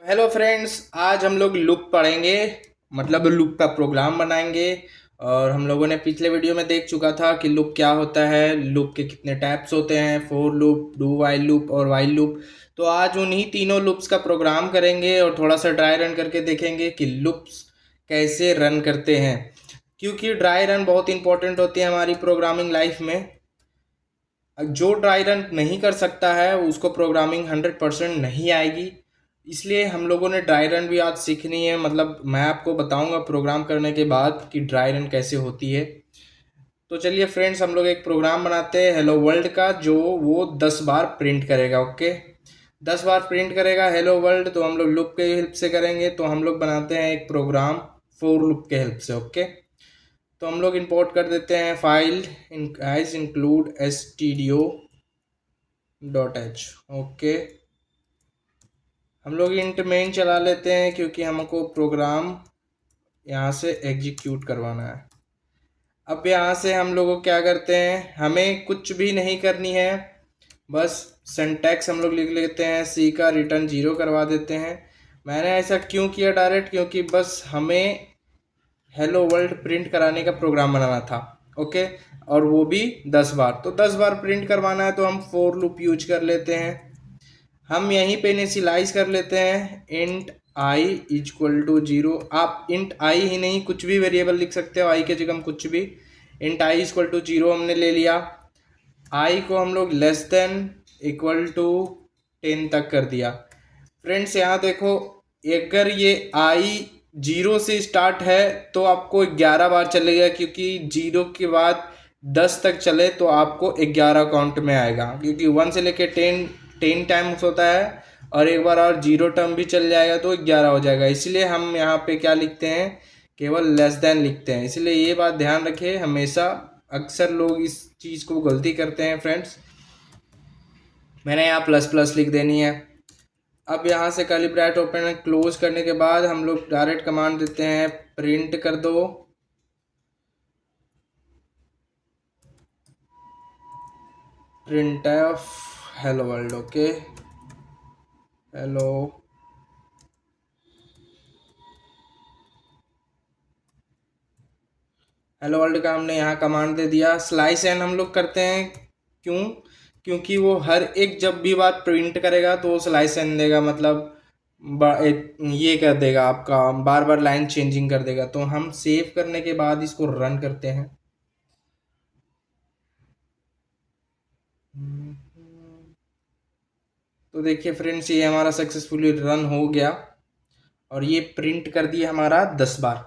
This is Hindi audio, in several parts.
हेलो फ्रेंड्स, आज हम लोग लूप पढ़ेंगे। मतलब लूप का प्रोग्राम बनाएंगे। और हम लोगों ने पिछले वीडियो में देख चुका था कि लूप क्या होता है, लूप के कितने टाइप्स होते हैं, for loop, do while loop और वाइल लूप। तो आज उन्हीं तीनों लूप्स का प्रोग्राम करेंगे और थोड़ा सा ड्राई रन करके देखेंगे कि लूप्स कैसे रन करते हैं। क्योंकि ड्राई रन बहुत इंपॉर्टेंट होती है हमारी प्रोग्रामिंग लाइफ में। जो ड्राई रन नहीं कर सकता है उसको प्रोग्रामिंग 100% नहीं आएगी। इसलिए हम लोगों ने ड्राई रन भी आज सीखनी है। मतलब मैं आपको बताऊंगा प्रोग्राम करने के बाद कि ड्राई रन कैसे होती है। तो चलिए फ्रेंड्स, हम लोग एक प्रोग्राम बनाते हैं हेलो वर्ल्ड का, जो वो 10 बार प्रिंट करेगा। ओके, 10 बार प्रिंट करेगा हेलो वर्ल्ड। तो हम लोग लूप के हेल्प से करेंगे। तो हम लोग बनाते हैं एक प्रोग्राम फोर लूप के हेल्प से। ओके, तो हम लोग इंपोर्ट कर देते हैं file as include stdio.h। Okay, हम लोग इंट मेन चला लेते हैं क्योंकि हमको प्रोग्राम यहाँ से एग्जीक्यूट करवाना है। अब यहाँ से हम लोग क्या करते हैं, हमें कुछ भी नहीं करनी है, बस सिंटैक्स हम लोग लिख लेते हैं, सी का रिटर्न 0 करवा देते हैं। मैंने ऐसा क्यों किया डायरेक्ट, क्योंकि बस हमें हेलो वर्ल्ड प्रिंट कराने का प्रोग्राम बनाना था। ओके, और वो भी 10 बार। तो 10 बार प्रिंट करवाना है तो हम फोर लूप यूज कर लेते हैं। हम यहीं पे इनिशियलाइज कर लेते हैं इंट आई इक्वल टू 0। आप इंट आई ही नहीं, कुछ भी वेरिएबल लिख सकते हो, आई के जगह हम कुछ भी। इंट आई इक्वल टू 0 हमने ले लिया। आई को हम लोग लेस देन इक्वल टू 10 तक कर दिया। फ्रेंड्स यहाँ देखो, अगर ये आई 0 से स्टार्ट है तो आपको 11 बार चलेगा, क्योंकि 0 के बाद 10 तक चले तो आपको 11 काउंट में आएगा। क्योंकि 1 से लेके 10 टाइम्स होता है, और एक बार और 0 टर्म भी चल जाएगा तो 11 हो जाएगा। इसलिए हम यहाँ पे क्या लिखते हैं, केवल लेस देन लिखते हैं। इसलिए ये बात ध्यान रखें हमेशा। अक्सर लोग इस चीज़ को गलती करते हैं फ्रेंड्स। मैंने यहाँ प्लस प्लस लिख देनी है। अब यहाँ से कर्ली ब्रैकेट ओपन क्लोज करने के बाद हम लोग डायरेक्ट कमांड देते हैं, प्रिंट कर दो print F hello world. Okay, hello hello world का हमने यहाँ कमांड दे दिया। स्लाइस एन हम लोग करते हैं, क्यों? क्योंकि वो हर एक जब भी बार प्रिंट करेगा तो वो स्लाइस एन देगा। मतलब ये कर देगा, आपका बार बार लाइन चेंजिंग कर देगा। तो हम सेव करने के बाद इसको रन करते हैं। तो देखिए फ्रेंड्स, ये हमारा सक्सेसफुली रन हो गया और ये प्रिंट कर दिया हमारा 10 बार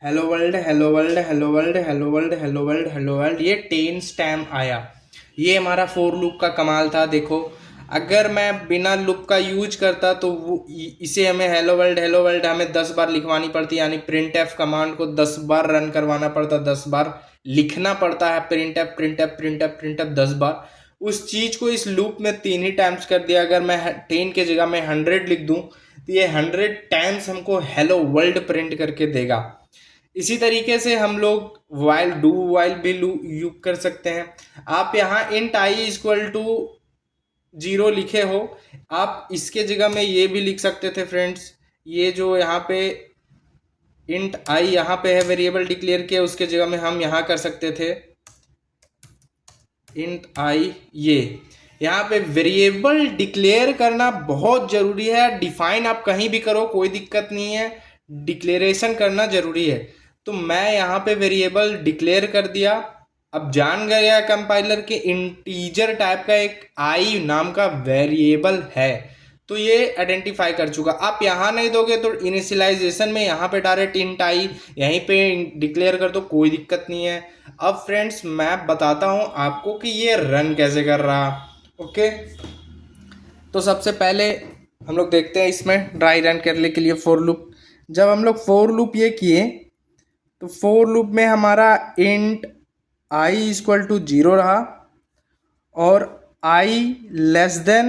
hello world hello world hello world hello world hello world hello world. ये 10 टाइम आया। ये हमारा फोर लूप का कमाल था। देखो, अगर मैं बिना लूप का यूज करता तो वो इसे हमें हेलो वर्ल्ड हमें 10 बार लिखवानी पड़ती, यानी प्रिंट एफ कमांड को 10 बार रन करवाना पड़ता, 10 बार लिखना पड़ता है print F print F print F print F 10 बार। उस चीज को इस लूप में 3 ही टाइम्स कर दिया। अगर मैं 10 के जगह में 100 लिख दूं तो ये 100 टाइम्स हमको हेलो वर्ल्ड प्रिंट करके देगा। इसी तरीके से हम लोग वाइल डू वाइल भी यूज कर सकते हैं। आप यहाँ इंट आई इक्वल टू 0 लिखे हो, आप इसके जगह में ये भी लिख सकते थे फ्रेंड्स। ये जो यहाँ पे इंट आई यहाँ पे है वेरिएबल डिक्लेयर किया, उसके जगह में हम यहाँ कर सकते थे इंट आई। ये यहाँ पे वेरिएबल डिक्लेयर करना बहुत जरूरी है। डिफाइन आप कहीं भी करो, कोई दिक्कत नहीं है, डिक्लेरेशन करना जरूरी है। तो मैं यहाँ पे वेरिएबल डिक्लेयर कर दिया। अब जान गया कंपाइलर के इंटीजर टाइप का एक आई नाम का वेरिएबल है, तो ये आइडेंटिफाई कर चुका। आप यहाँ नहीं दोगे तो इनिशियलाइजेशन में यहाँ पे डायरेक्ट इंट आई यहीं पे डिक्लेयर कर दो, कोई दिक्कत नहीं है। अब फ्रेंड्स मैं बताता हूँ आपको कि ये रन कैसे कर रहा। ओके, तो सबसे पहले हम लोग देखते हैं इसमें ड्राई रन करने के लिए फोर लूप। जब हम लोग फोर लूप ये किए तो फोर लूप में हमारा इंट आई इक्वल टू 0 रहा और आई लेस देन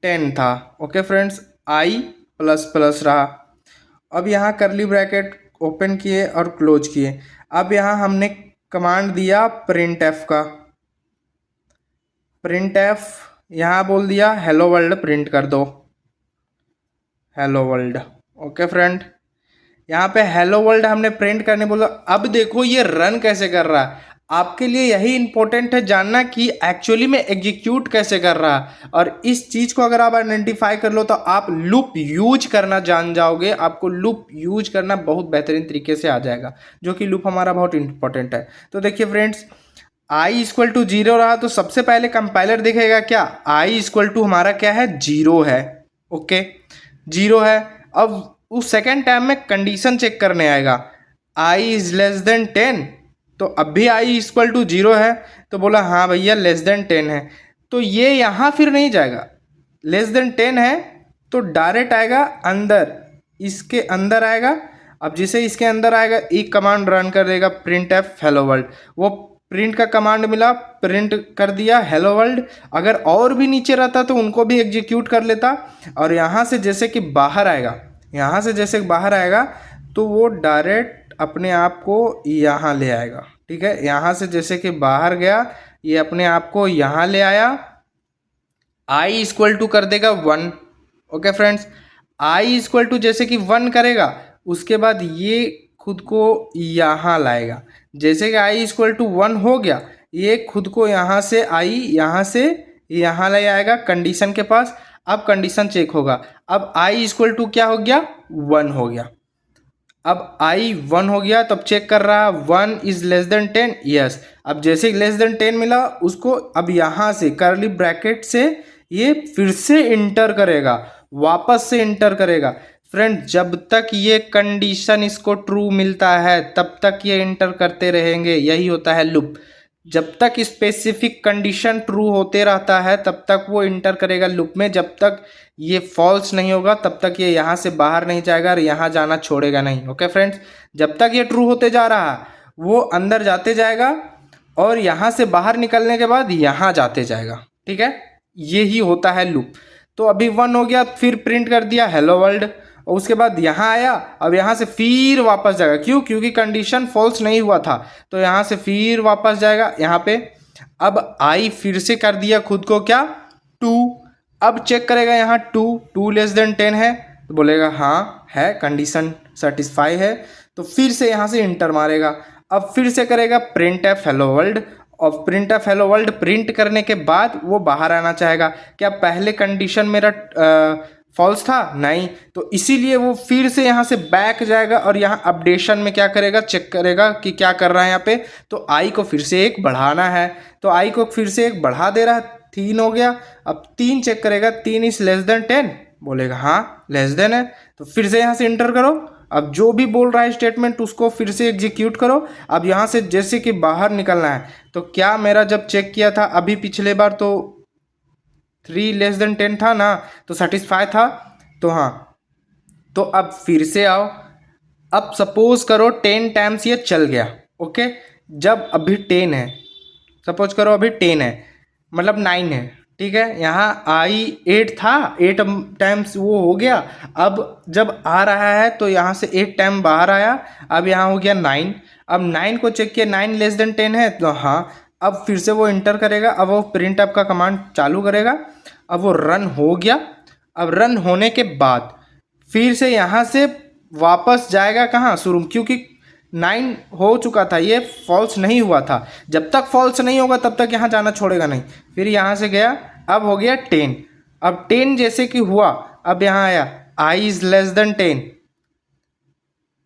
10 था। ओके फ्रेंड्स, आई प्लस प्लस रहा। अब यहाँ करली ब्रैकेट ओपन किए और क्लोज किए। अब यहाँ हमने कमांड दिया प्रिंट एफ का। प्रिंट एफ यहाँ बोल दिया हेलो वर्ल्ड प्रिंट कर दो, हेलो वर्ल्ड। ओके फ्रेंड, यहाँ पे हेलो वर्ल्ड हमने प्रिंट करने बोला। अब देखो ये रन कैसे कर रहा है। आपके लिए यही इंपॉर्टेंट है जानना कि एक्चुअली में एग्जीक्यूट कैसे कर रहा है। और इस चीज़ को अगर आप आइडेंटिफाई कर लो तो आप लूप यूज करना जान जाओगे। आपको लूप यूज करना बहुत बेहतरीन तरीके से आ जाएगा, जो कि लूप हमारा बहुत इंपॉर्टेंट है। तो देखिए friends, I equal to zero रहा तो सबसे पहले कंपाइलर देखेगा क्या, आई इक्वल टू हमारा क्या है, जीरो है। ओके, जीरो है। अब उस सेकेंड टाइम में कंडीशन चेक करने आएगा, आई इज लेस देन 10। तो अब भी आई इक्वल टू जीरो है, तो बोला हाँ भैया लेस देन 10 है। तो ये यहाँ फिर नहीं जाएगा, लेस देन 10 है तो डायरेक्ट आएगा अंदर, इसके अंदर आएगा। अब जिसे इसके अंदर आएगा एक कमांड रन कर देगा, प्रिंट एफ हेलो वर्ल्ड। वो प्रिंट का कमांड मिला, प्रिंट कर दिया हेलो वर्ल्ड। अगर और भी नीचे रहता तो उनको भी एग्जीक्यूट कर लेता। और यहाँ से जैसे कि बाहर आएगा, यहाँ से जैसे बाहर आएगा तो वो डायरेक्ट अपने आप को यहाँ ले आएगा। ठीक है, यहाँ से जैसे कि बाहर गया, ये अपने आप को यहाँ ले आया। आई इक्वल टू कर देगा 1। Okay friends, I equal to जैसे कि 1 करेगा, उसके बाद ये खुद को यहाँ लाएगा। जैसे कि आई इक्वल टू 1 हो गया, ये खुद को यहाँ से आई यहाँ से यहाँ ले आएगा कंडीशन के पास। अब कंडीशन चेक होगा, अब आई इक्वल टू क्या हो गया, 1 हो गया। अब आई 1 हो गया, तब चेक कर रहा 1 इज लेस देन 10, यस। अब जैसे लेस देन 10 मिला उसको, अब यहाँ से करली ब्रैकेट से ये फिर से इंटर करेगा, वापस से इंटर करेगा। फ्रेंड, जब तक ये कंडीशन इसको ट्रू मिलता है तब तक ये इंटर करते रहेंगे, यही होता है लूप। जब तक स्पेसिफिक कंडीशन ट्रू होते रहता है तब तक वो इंटर करेगा लूप में। जब तक ये फॉल्स नहीं होगा तब तक ये यहाँ से बाहर नहीं जाएगा और यहाँ जाना छोड़ेगा नहीं। ओके फ्रेंड्स, जब तक ये ट्रू होते जा रहा है वो अंदर जाते जाएगा और यहाँ से बाहर निकलने के बाद यहाँ जाते जाएगा। ठीक है, यही होता है लूप। तो अभी 1 हो गया, फिर प्रिंट कर दिया हेलो वर्ल्ड, और उसके बाद यहाँ आया। अब यहाँ से फिर वापस जाएगा, क्यों, क्योंकि कंडीशन फॉल्स नहीं हुआ था। तो यहाँ से फिर वापस जाएगा यहाँ पे। अब आई फिर से कर दिया खुद को क्या, 2। अब चेक करेगा यहाँ 2 लेस देन 10 है, तो बोलेगा हाँ है, कंडीशन सेटिस्फाई है। तो फिर से यहाँ से इंटर मारेगा। अब फिर से करेगा प्रिंट एफ हेलो वर्ल्ड, और print F hello world print करने के बाद वो बाहर आना चाहेगा। क्या पहले कंडीशन मेरा फॉल्स था, नहीं, तो इसीलिए वो फिर से यहाँ से बैक जाएगा और यहाँ अपडेशन में क्या करेगा, चेक करेगा कि क्या कर रहा है यहाँ पे। तो आई को फिर से एक बढ़ाना है, तो आई को फिर से एक बढ़ा दे रहा है, 3 हो गया। अब 3 चेक करेगा, 3 इज लेस देन 10, बोलेगा हाँ लेस देन है। तो फिर से यहाँ से इंटर करो। अब जो भी बोल रहा है स्टेटमेंट उसको फिर से एग्जीक्यूट करो। अब यहाँ से जैसे कि बाहर निकलना है, तो क्या मेरा जब चेक किया था अभी पिछले बार तो 3 लेस देन 10 था ना, तो सेटिस्फाई था, तो हाँ। तो अब फिर से आओ। अब सपोज करो 10 टाइम्स ये चल गया। ओके, जब अभी 10 है, सपोज करो अभी 10 है, मतलब 9 है। ठीक है, यहाँ आई 8 था, 8 टाइम्स वो हो गया। अब जब आ रहा है तो यहाँ से 8 टाइम बाहर आया, अब यहाँ हो गया 9। अब 9 को चेक किया, 9 लेस देन 10 है, तो हाँ। अब फिर से वो इंटर करेगा, अब वो प्रिंट अप का कमांड चालू करेगा। अब वो रन हो गया। अब रन होने के बाद फिर से यहाँ से वापस जाएगा कहाँ, शुरू, क्योंकि 9 हो चुका था, ये फॉल्स नहीं हुआ था। जब तक फॉल्स नहीं होगा तब तक यहाँ जाना छोड़ेगा नहीं। फिर यहाँ से गया, अब हो गया 10। अब 10 जैसे कि हुआ, अब यहाँ आया आई इज लेस देन 10,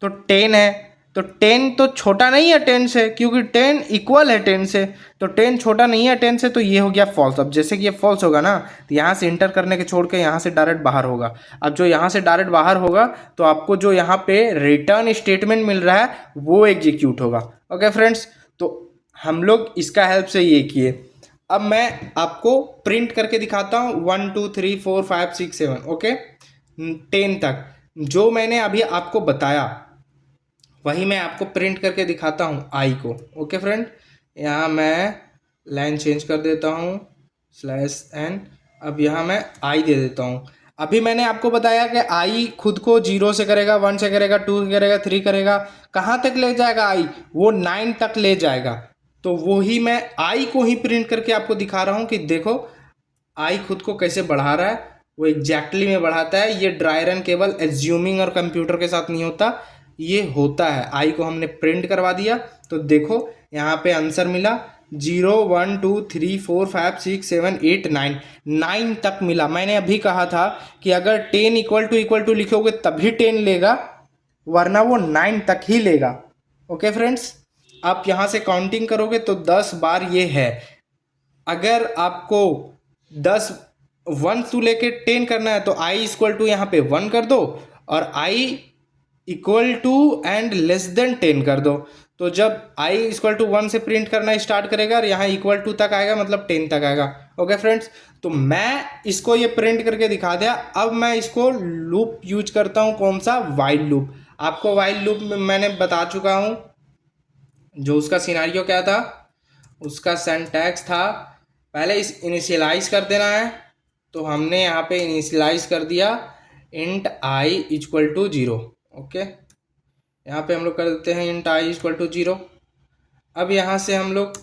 तो 10 है, तो 10 तो छोटा नहीं है 10 से, क्योंकि 10 इक्वल है 10 से, तो 10 छोटा नहीं है 10 से, तो ये हो गया फॉल्स। अब जैसे कि ये फॉल्स होगा ना, तो यहाँ से इंटर करने के छोड़ के यहाँ से डायरेक्ट बाहर होगा। अब जो यहाँ से डायरेक्ट बाहर होगा तो आपको जो यहाँ पे रिटर्न स्टेटमेंट मिल रहा है वो एग्जीक्यूट होगा। ओके फ्रेंड्स, तो हम लोग इसका हेल्प से ये किए। अब मैं आपको प्रिंट करके दिखाता हूँ 1 2 3 4 5 6 7, ओके, 10 तक जो मैंने अभी आपको बताया वही मैं आपको प्रिंट करके दिखाता हूँ आई को। ओके फ्रेंड, यहाँ मैं लाइन चेंज कर देता हूँ /n। अब यहाँ मैं आई दे देता हूँ। अभी मैंने आपको बताया कि आई खुद को 0 से करेगा, 1 से करेगा, 2 से करेगा, 3 करेगा, कहाँ तक ले जाएगा आई, वो 9 तक ले जाएगा। तो वही मैं आई को ही प्रिंट करके आपको दिखा रहा हूँ कि देखो आई खुद को कैसे बढ़ा रहा है। वो एग्जैक्टली में बढ़ाता है। ये ड्राई रन केवल एज्यूमिंग और कंप्यूटर के साथ नहीं होता, ये होता है। आई को हमने प्रिंट करवा दिया तो देखो यहाँ पे आंसर मिला 0 1 2 3 4 5 6 7 8 9, 9 तक मिला। मैंने अभी कहा था कि अगर 10 इक्वल टू लिखोगे तभी 10 लेगा, वरना वो 9 तक ही लेगा। ओके फ्रेंड्स, आप यहाँ से काउंटिंग करोगे तो 10 बार ये है। अगर आपको 10 1 टू लेके 10 करना है तो आई इक्वल टू यहाँ पे 1 कर दो और I equal to and less than 10 कर दो। तो जब आई इक्वल टू 1 से प्रिंट करना स्टार्ट करेगा और यहाँ इक्वल टू तक आएगा, मतलब 10 तक आएगा। ओके फ्रेंड्स, तो मैं इसको ये प्रिंट करके दिखा दिया। अब मैं इसको लूप यूज करता हूँ, कौन सा, वाइल लूप। आपको वाइल लूप में मैंने बता चुका हूँ, जो उसका सिनारियो क्या था, उसका सिंटैक्स था पहले इस इनिशियलाइज कर देना है। तो हमने यहाँ पे इनिशियलाइज कर दिया int I equal to 0। Okay, यहाँ पे हम लोग कर देते हैं इंट आई इक्वल टू 0। अब यहाँ से हम लोग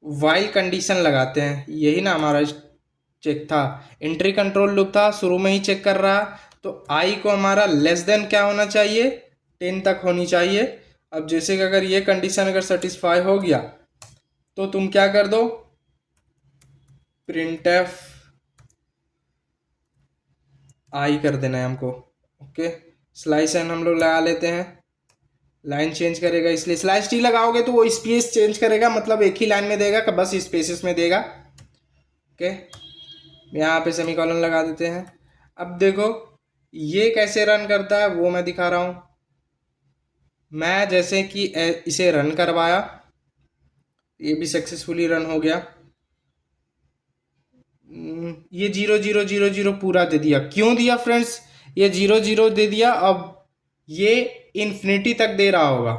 वाइल कंडीशन लगाते हैं, यही ना हमारा चेक था, एंट्री कंट्रोल लूप था, शुरू में ही चेक कर रहा। तो आई को हमारा लेस देन क्या होना चाहिए, 10 तक होनी चाहिए। अब जैसे कि अगर ये कंडीशन अगर सेटिस्फाई हो गया तो तुम क्या कर दो, प्रिंटफ आई कर देना है हमको। ओके, स्लाइस एन हम लोग लगा लेते हैं, लाइन चेंज करेगा इसलिए स्लैश टी लगाओगे तो वो स्पेस चेंज करेगा, मतलब एक ही लाइन में देगा कि बस स्पेसेस में देगा। ओके, यहाँ पे सेमीकोलन लगा देते हैं। अब देखो ये कैसे रन करता है वो मैं दिखा रहा हूँ। मैं जैसे कि इसे रन करवाया, ये भी सक्सेसफुली रन हो गया। ये 0 0 0 0 पूरा दे दिया। क्यों दिया फ्रेंड्स, ये 0 0 दे दिया। अब ये इन्फिनिटी तक दे रहा होगा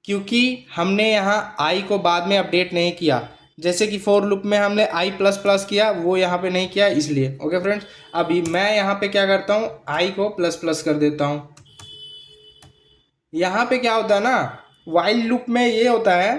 क्योंकि हमने यहाँ आई को बाद में अपडेट नहीं किया। जैसे कि फॉर लूप में हमने आई प्लस प्लस किया, वो यहाँ पे नहीं किया इसलिए। ओके फ्रेंड्स, अभी मैं यहाँ पे क्या करता हूँ, आई को प्लस प्लस कर देता हूँ। यहाँ पे क्या होता है ना, वाइल लूप में ये होता है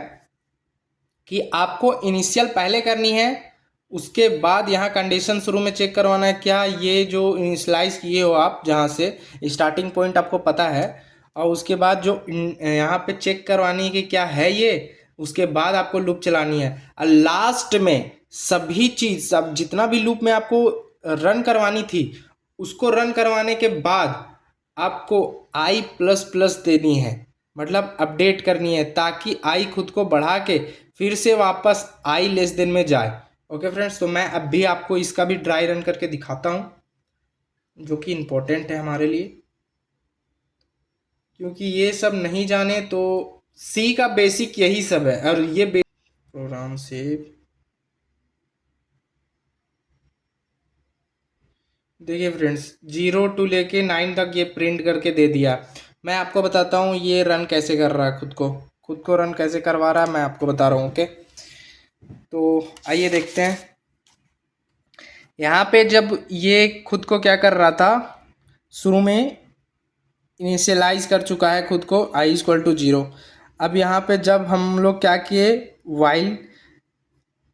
कि आपको इनिशियल पहले करनी है, उसके बाद यहाँ कंडीशन शुरू में चेक करवाना है क्या ये जो इनिशलाइज किए हो आप, जहाँ से स्टार्टिंग पॉइंट आपको पता है, और उसके बाद जो यहाँ पे चेक करवानी है कि क्या है ये, उसके बाद आपको लूप चलानी है। और लास्ट में सभी चीज़, सब जितना भी लूप में आपको रन करवानी थी, उसको रन करवाने के बाद आपको आई प्लस प्लस देनी है, मतलब अपडेट करनी है, ताकि आई खुद को बढ़ा के फिर से वापस आई लेस देन में जाए। ओके फ्रेंड्स, तो मैं अब भी आपको इसका भी ड्राई रन करके दिखाता हूँ, जो कि इम्पोर्टेंट है हमारे लिए, क्योंकि ये सब नहीं जाने तो सी का बेसिक यही सब है। और ये प्रोग्राम सेव, देखिए फ्रेंड्स 0 टू लेके 9 तक ये प्रिंट करके दे दिया। मैं आपको बताता हूँ ये रन कैसे कर रहा है, खुद को रन कैसे करवा रहा है, मैं आपको बता रहा हूँ। ओके, तो आइए देखते हैं। यहाँ पे जब ये खुद को क्या कर रहा था, शुरू में इनिशियलाइज कर चुका है खुद को आई इक्वल टू 0। अब यहाँ पे जब हम लोग क्या किए, वाइल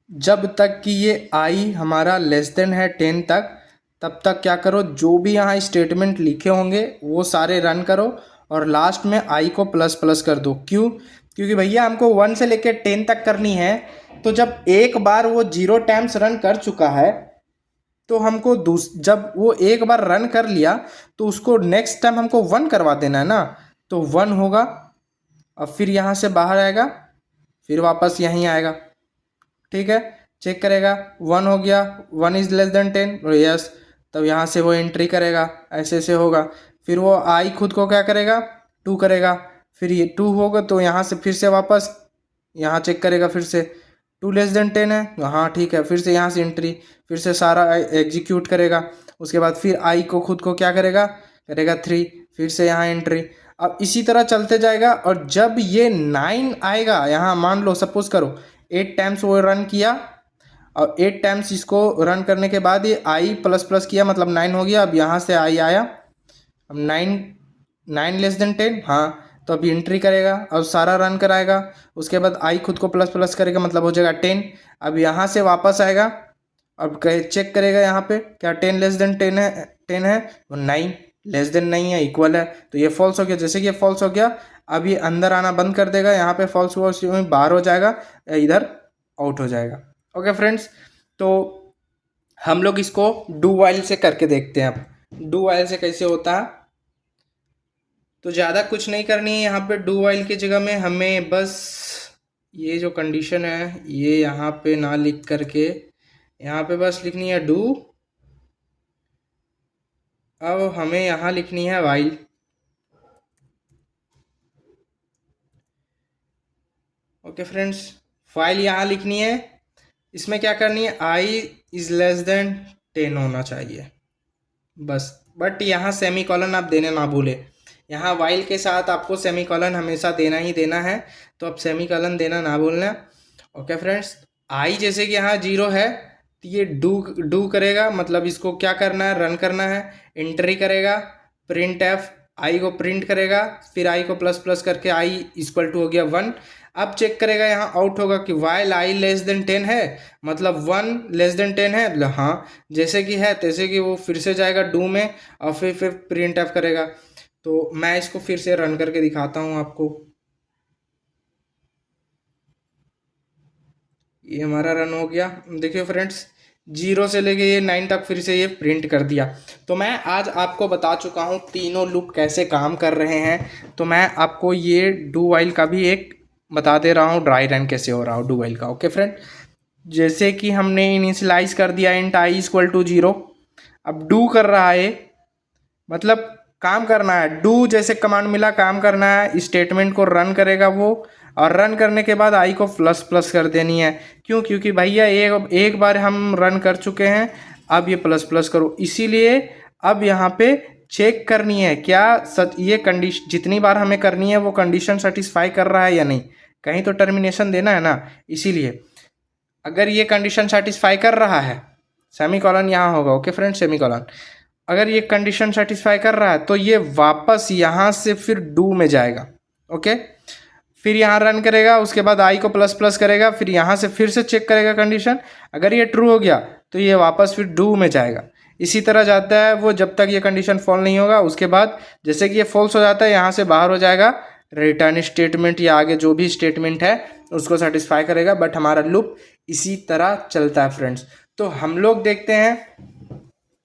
जब तक कि ये आई हमारा लेस देन है 10 तक, तब तक क्या करो, जो भी यहाँ स्टेटमेंट लिखे होंगे वो सारे रन करो और लास्ट में आई को प्लस प्लस कर दो। क्यों, क्योंकि भैया हमको 1 से लेकर 10 तक करनी है। तो जब एक बार वो 0 टाइम्स रन कर चुका है तो हमको जब वो एक बार रन कर लिया तो उसको नेक्स्ट टाइम हमको 1 करवा देना है ना। तो 1 होगा, अब फिर यहाँ से बाहर आएगा, फिर वापस यहीं आएगा। ठीक है, चेक करेगा 1 हो गया, 1 इज लेस देन 10, यस, तब यहाँ से वो एंट्री करेगा, ऐसे ऐसे होगा। फिर वो आई खुद को क्या करेगा, 2 करेगा, फिर ये 2 होगा तो यहाँ से फिर से वापस यहाँ चेक करेगा, फिर से 2 लेस देन 10 है, हाँ ठीक है, फिर से यहाँ से एंट्री, फिर से सारा एग्जीक्यूट करेगा। उसके बाद फिर आई को खुद को क्या करेगा, 3, फिर से यहाँ एंट्री। अब इसी तरह चलते जाएगा और जब ये 9 आएगा, यहाँ मान लो सपोज करो 8 टाइम्स वो रन किया और 8 टाइम्स इसको रन करने के बाद ये आई प्लस प्लस किया, मतलब 9 हो गया। अब यहाँ से आई आया, अब 9 लेस देन 10, हाँ, तो अभी एंट्री करेगा और सारा रन कराएगा। उसके बाद आई खुद को प्लस प्लस करेगा, मतलब हो जाएगा 10। अब यहाँ से वापस आएगा अब कहे चेक करेगा यहाँ पे क्या 10 लेस देन 10 है, 10 है, वो 9 लेस देन नहीं है, इक्वल है, तो ये फॉल्स हो गया। जैसे कि ये फॉल्स हो गया, अब ये अंदर आना बंद कर देगा, यहाँ पे फॉल्स हुआ उसी में बाहर हो जाएगा, इधर आउट हो जाएगा। ओके फ्रेंड्स, तो हम लोग इसको डू वाइल से करके देखते हैं। अब डू वाइल से कैसे होता है, तो ज़्यादा कुछ नहीं करनी है यहाँ पे। डू वाइल की जगह में हमें बस ये जो कंडीशन है ये यहाँ पे ना लिख करके यहाँ पे बस लिखनी है डू। अब हमें यहाँ लिखनी है वाइल। ओके फ्रेंड्स, फाइल यहाँ लिखनी है, इसमें क्या करनी है, आई इज लेस देन 10 होना चाहिए बस। बट यहाँ सेमी कॉलन आप देने ना भूले, यहाँ वाइल के साथ आपको सेमी कॉलन हमेशा देना ही देना है, तो आप सेमी कॉलन देना ना भूलना। ओके फ्रेंड्स, आई जैसे कि यहाँ 0 है तो ये डू करेगा, मतलब इसको क्या करना है, रन करना है, एंट्री करेगा, प्रिंट एफ, आई को प्रिंट करेगा, फिर आई को प्लस प्लस करके आई इक्वल टू हो गया 1। अब चेक करेगा, यहाँ आउट होगा कि वाइल आई लेस देन 10 है, मतलब 1 लेस देन 10 है, मतलब हाँ जैसे कि है तैसे कि वो फिर से जाएगा डू में और फिर प्रिंट एफ करेगा। तो मैं इसको फिर से रन करके दिखाता हूँ आपको। ये हमारा रन हो गया, देखिए फ्रेंड्स 0 से लेके ये 9 तक फिर से ये प्रिंट कर दिया। तो मैं आज आपको बता चुका हूँ तीनों लूप कैसे काम कर रहे हैं, तो मैं आपको ये डू वाइल का भी एक बता दे रहा हूँ, ड्राई रन कैसे हो रहा हो डू वाइल का। ओके फ्रेंड, जैसे कि हमने इनिशियलाइज कर दिया इंट आई इक्वल टू 0, अब डू कर रहा है, मतलब काम करना है, डू जैसे कमांड मिला काम करना है, स्टेटमेंट को रन करेगा वो, और रन करने के बाद आई को प्लस प्लस कर देनी है। क्यों, क्योंकि भैया एक बार हम रन कर चुके हैं, अब ये प्लस प्लस करो, इसीलिए अब यहाँ पे चेक करनी है क्या सच ये कंडीशन जितनी बार हमें करनी है वो कंडीशन सेटिस्फाई कर रहा है या नहीं, कहीं तो टर्मिनेशन देना है ना। इसीलिए अगर ये कंडीशन सेटिस्फाई कर रहा है, सेमी कॉलन यहाँ होगा। ओके फ्रेंड, सेमी कॉलन, अगर ये कंडीशन सेटिस्फाई कर रहा है तो ये वापस यहाँ से फिर डू में जाएगा। ओके, फिर यहाँ रन करेगा, उसके बाद आई को प्लस प्लस करेगा, फिर यहाँ से फिर से चेक करेगा कंडीशन, अगर ये ट्रू हो गया तो ये वापस फिर डू में जाएगा। इसी तरह जाता है वो जब तक ये कंडीशन फॉल नहीं होगा। उसके बाद जैसे कि ये फॉल्स हो जाता है, यहाँ से बाहर हो जाएगा, रिटर्न स्टेटमेंट या आगे जो भी स्टेटमेंट है उसको सेटिस्फाई करेगा। बट हमारा लूप इसी तरह चलता है फ्रेंड्स। तो हम लोग देखते हैं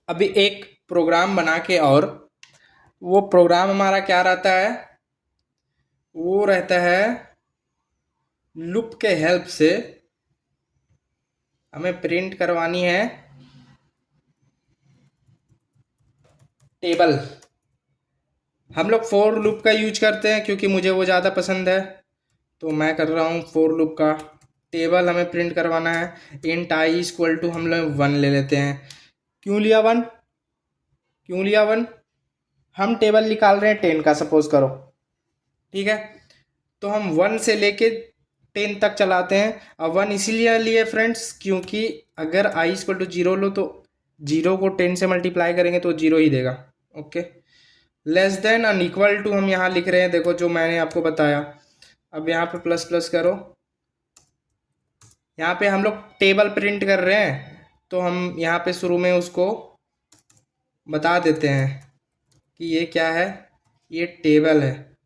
अभी एक प्रोग्राम बना के, और वो प्रोग्राम हमारा क्या रहता है, वो रहता है लूप के हेल्प से हमें प्रिंट करवानी है टेबल। हम लोग फोर लूप का यूज करते हैं क्योंकि मुझे वो ज़्यादा पसंद है, तो मैं कर रहा हूँ फोर लूप का। टेबल हमें प्रिंट करवाना है, इंट आई इक्वल टू हम लोग 1 ले लेते हैं। क्यों लिया 1, क्यों लिया 1, हम टेबल निकाल रहे हैं 10 का, सपोज करो, ठीक है। तो हम 1 से लेके 10 तक चलाते हैं। अब 1 इसीलिए लिए फ्रेंड्स क्योंकि अगर आई इक्वल टू 0 लो तो 0 को 10 से मल्टीप्लाई करेंगे तो 0 ही देगा। Okay, less than and equal to हम यहाँ लिख रहे हैं, देखो जो मैंने आपको बताया। अब यहाँ पे प्लस प्लस करो, यहाँ पे हम लोग टेबल प्रिंट कर रहे हैं, तो हम यहाँ पे शुरू में उसको बता देते हैं कि ये क्या है, ये टेबल है,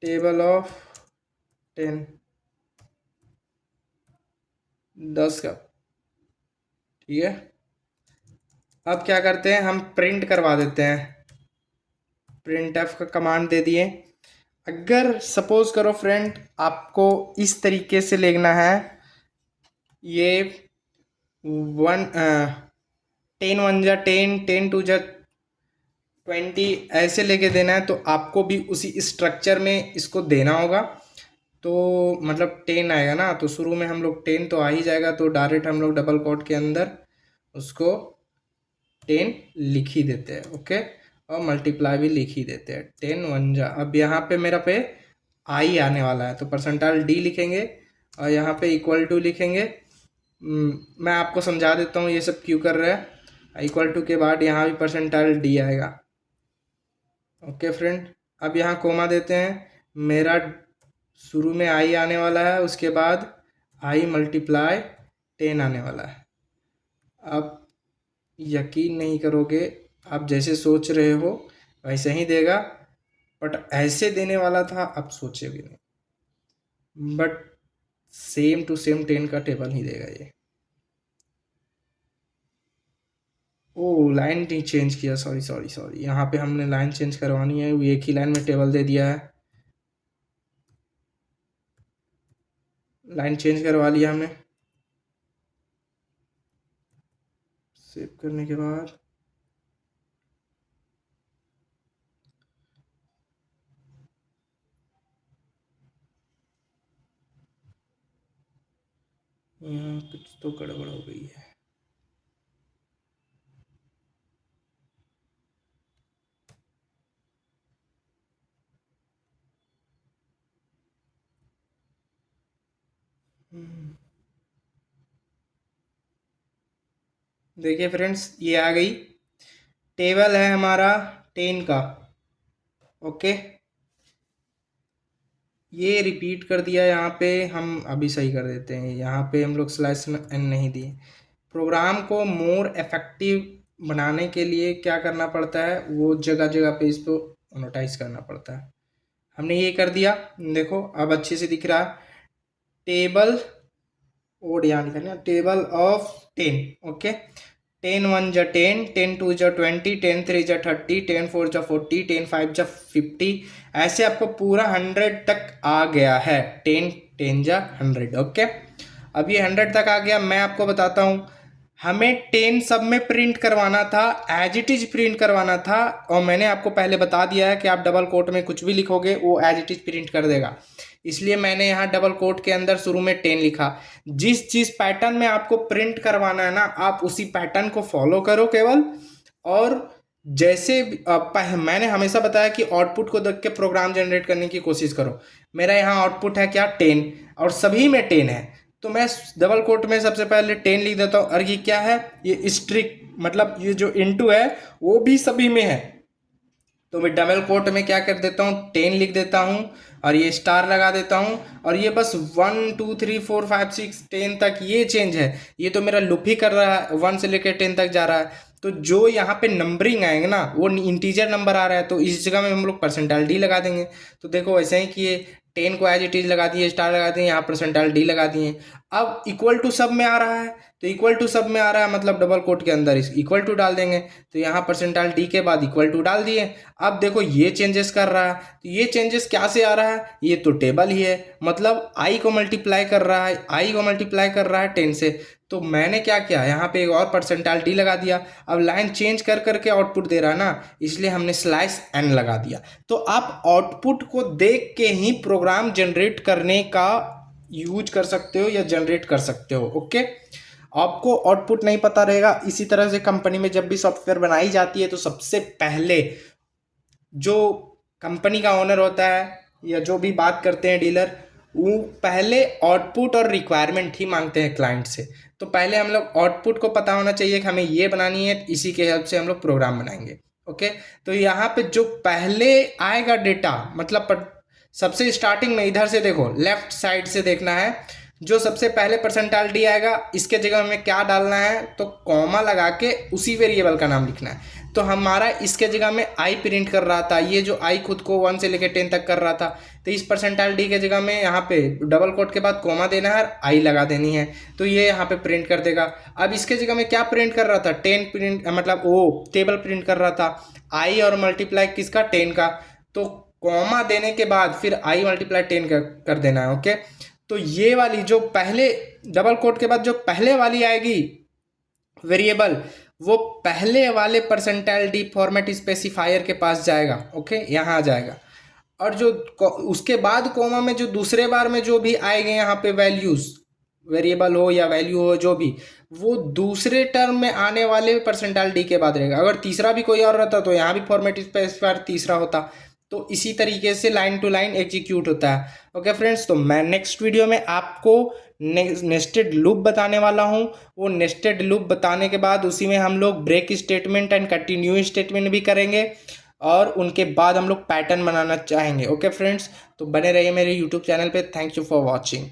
टेबल ऑफ 10, 10 का, ठीक है। अब क्या करते हैं, हम प्रिंट करवा देते हैं, प्रिंट एफ का कमांड दे दिए। अगर सपोज करो फ्रेंड आपको इस तरीके से लिखना है, ये 10 1 जा 10, 10 2 जा 20 ऐसे लेके देना है, तो आपको भी उसी स्ट्रक्चर में इसको देना होगा। तो मतलब 10 आएगा ना, तो शुरू में हम लोग 10 तो आ ही जाएगा, तो डायरेक्ट हम लोग डबल कोट के अंदर उसको 10 लिख ही देते हैं। ओके, और मल्टीप्लाई भी लिख ही देते हैं, 10 1 जा। अब यहाँ पे मेरा पे आई आने वाला है, तो परसेंटाइल डी लिखेंगे और यहाँ पे इक्वल टू लिखेंगे। मैं आपको समझा देता हूँ ये सब क्यों कर रहे हैं। इक्वल टू के बाद यहाँ भी परसेंटाइल डी आएगा। ओके फ्रेंड, अब यहाँ कोमा देते हैं, मेरा शुरू में आई आने वाला है, उसके बाद i मल्टीप्लाई 10 आने वाला है। आप यकीन नहीं करोगे, आप जैसे सोच रहे हो वैसे ही देगा, बट ऐसे देने वाला था आप सोचे भी नहीं, बट सेम टू सेम 10 का टेबल ही देगा ये। ओ लाइन नहीं चेंज किया, सॉरी सॉरी सॉरी, यहाँ पे हमने लाइन चेंज करवानी है, एक ही लाइन में टेबल दे दिया है। लाइन चेंज करवा लिया हमने। सेव करने के बाद यहाँ कुछ तो गड़बड़ हो गई है। देखिए फ्रेंड्स, ये आ गई, टेबल है हमारा 10 का। ओके, ये रिपीट कर दिया, यहाँ पे हम अभी सही कर देते हैं। यहाँ पे हम लोग स्लैश एन नहीं दिए। प्रोग्राम को मोर इफेक्टिव बनाने के लिए क्या करना पड़ता है, वो जगह जगह पे इसको नोटाइज करना पड़ता है। हमने ये कर दिया, देखो अब अच्छे से दिख रहा है। टेबल और यहाँ लिखा है टेबल ऑफ 10। ओके, 10 1 जा 10, 10 2 जा 20, 10 3 जा 30, 10 4 जा 40, 10 5 जा 50, ऐसे आपको पूरा 100 तक आ गया है। 10 10 जा 100। ओके, अब ये 100 तक आ गया। मैं आपको बताता हूँ, हमें 10 सब में प्रिंट करवाना था, एज इट इज प्रिंट करवाना था, और मैंने आपको पहले बता दिया है कि आप डबल कोट में कुछ भी लिखोगे वो एज इट इज प्रिंट कर देगा। इसलिए मैंने यहाँ डबल कोट के अंदर शुरू में 10 लिखा। जिस पैटर्न में आपको प्रिंट करवाना है ना, आप उसी पैटर्न को फॉलो करो केवल। और जैसे मैंने हमेशा बताया कि आउटपुट को देख के प्रोग्राम जनरेट करने की कोशिश करो। मेरा यहाँ आउटपुट है क्या, 10, और सभी में 10 है, तो मैं डबल कोट में सबसे पहले 10 लिख देता हूँ। और ये क्या है, ये स्ट्रिक, मतलब ये जो इनटू है वो भी सभी में है, तो मैं डबल कोट में क्या कर देता हूँ, 10 लिख देता हूँ और ये स्टार लगा देता हूँ। और ये बस 1 2 3 4 5 6 10 तक ये चेंज है, ये तो मेरा लूप ही कर रहा है, 1 से लेकर 10 तक जा रहा है। तो जो यहाँ पे नंबरिंग आएंगे ना, वो इंटीजर नंबर आ रहा है, तो इस जगह में हम लोग परसेंटाइल डी लगा देंगे। तो देखो वैसे ही कि 10 को एज इट इज लगा दिए, स्टार लगा दिए, यहाँ परसेंटाइल डी लगा दिए। अब इक्वल टू सब में आ रहा है, तो इक्वल टू सब में आ रहा है मतलब डबल कोट के अंदर इस इक्वल टू डाल देंगे, तो यहाँ परसेंटाइल डी के बाद इक्वल टू डाल दिए। अब देखो ये चेंजेस कर रहा है, तो ये चेंजेस क्या से आ रहा है, ये तो टेबल ही है, मतलब आई को मल्टीप्लाई कर रहा है, आई को मल्टीप्लाई कर रहा है 10 से। तो मैंने क्या किया, यहाँ पे एक और परसेंटाइल डी लगा दिया। अब लाइन चेंज कर करके आउटपुट दे रहा है ना, इसलिए हमने स्लैश एन लगा दिया। तो आप आउटपुट को देख के ही प्रोग्राम जनरेट करने का यूज कर सकते हो या जनरेट कर सकते हो। ओके, आपको आउटपुट नहीं पता रहेगा। इसी तरह से कंपनी में जब भी सॉफ्टवेयर बनाई जाती है, तो सबसे पहले जो कंपनी का ओनर होता है या जो भी बात करते हैं डीलर, वो पहले आउटपुट और रिक्वायरमेंट ही मांगते हैं क्लाइंट से। तो पहले हम लोग आउटपुट को पता होना चाहिए कि हमें ये बनानी है, इसी के हेल्प से हम लोग प्रोग्राम बनाएंगे। ओके, तो यहाँ पे जो पहले आएगा डेटा, मतलब सबसे स्टार्टिंग में इधर से देखो, लेफ्ट साइड से देखना है, जो सबसे पहले परसेंटाइल डी आएगा, इसके जगह हमें क्या डालना है, तो कॉमा लगा के उसी वेरिएबल का नाम लिखना है। तो हमारा इसके जगह में आई प्रिंट कर रहा था, ये जो आई खुद को 1 से लेकर 10 तक कर रहा था, तो इस परसेंटाइल डी के जगह में यहाँ पे डबल कोट के बाद कॉमा देना है और आई लगा देनी है, तो ये यहाँ पे प्रिंट कर देगा। अब इसके जगह में क्या प्रिंट कर रहा था, 10 प्रिंट, मतलब वो टेबल प्रिंट कर रहा था, आई और मल्टीप्लाई किसका, 10 का, तो कॉमा देने के बाद फिर आई मल्टीप्लाई 10 कर देना है। ओके, तो ये वाली जो पहले डबल कोट के बाद जो पहले वाली आएगी वेरिएबल, वो पहले वाले परसेंटाइल डी फॉर्मेट स्पेसिफायर के पास जाएगा। ओके, यहाँ आ जाएगा। और जो उसके बाद कोमा में जो दूसरे बार में जो भी आएंगे यहाँ पे वैल्यूज, वेरिएबल हो या वैल्यू हो जो भी, वो दूसरे टर्म में आने वाले परसेंटाइल डी के बाद रहेगा। अगर तीसरा भी कोई और रहता तो यहाँ भी फॉर्मेट स्पेसिफायर तीसरा होता। तो इसी तरीके से लाइन टू लाइन एग्जीक्यूट होता है। ओके फ्रेंड्स, तो मैं नेक्स्ट वीडियो में आपको नेस्टेड लूप बताने वाला हूँ। वो नेस्टेड लूप बताने के बाद उसी में हम लोग break statement and continue statement भी करेंगे, और उनके बाद हम लोग पैटर्न बनाना चाहेंगे। ओके फ्रेंड्स, तो बने रहिए मेरे यूट्यूब चैनल पे। Thank you for watching.